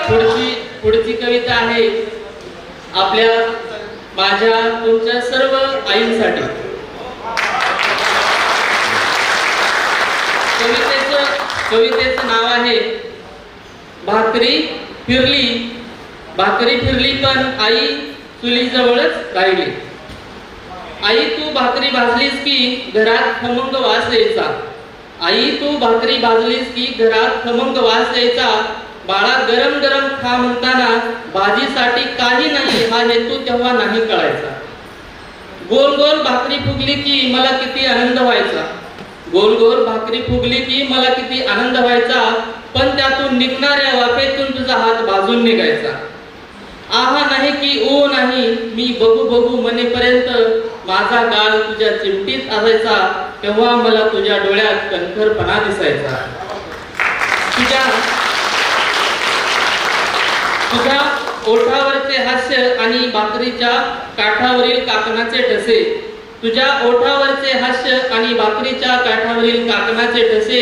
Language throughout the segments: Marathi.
पुढची कविता आहे आपल्या माझ्या तुमच्या सर्व आईंसाठी। कवितेचं नाव आहे भाकरी फिरली पण आई चुलीजवळच राहिली। आई तू भाकरी भाजलीस की घरात खमंग वास यायचा। आई तू भाकरी भाजलीस की घरात खमंग वास यायचा। बाळा गरम गरम खा म्हणताना भाजीसाठी काही नाही हा हेतू तेव्हा नाही कळायचा। गोल गोल भाकरी फुगली की मला किती आनंद व्हायचा। गोल गोल भाकरी फुगली की मला किती आनंद व्हायचा। पण त्यातून निघणाऱ्या वाफेतून तुझा हात भाजून निघायचा। आहा नाही की ओ नाही मी बघू बघू म्हणेपर्यंत माझा गाल तुझ्या चिमटीत असायचा। तेव्हा मला तुझ्या डोळ्यात कणखरपणा दिसायचा। तुझ्या ओठावरचे हास्य आणि भाकरीच्या काठावरील काकणाचे ठसे। तुझ्या ओठावरचे हास्य आणि भाकरीच्या काठावरील काकणाचे ठसे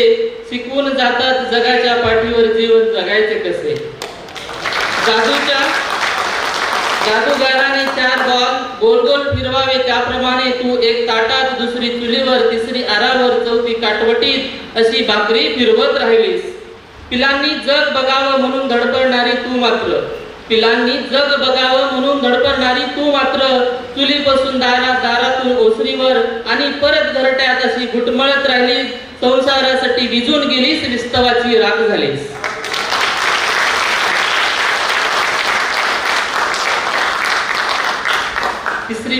शिकवून जातात जगाच्या पाठीवर जीवन जगायचे कसे। जादूगाराने 4 बॉल गोल गोल फिरवावे त्याप्रमाणे तू एक ताटात, दुसरी चुलीवर, तिसरी आरावर, चौथी काटवटीत अशी भाकरी फिरवत राहिलीस। पिलांनी जग बघावं म्हणून धडपडणारी तू मात्र चुलीपासून दारातून ओसरीवर आणि परत घरट्यात अशी घुटमळत राहिलीस। संसारासाठी विजून गेलीस, विस्तवाची राख झालीस। तिसरी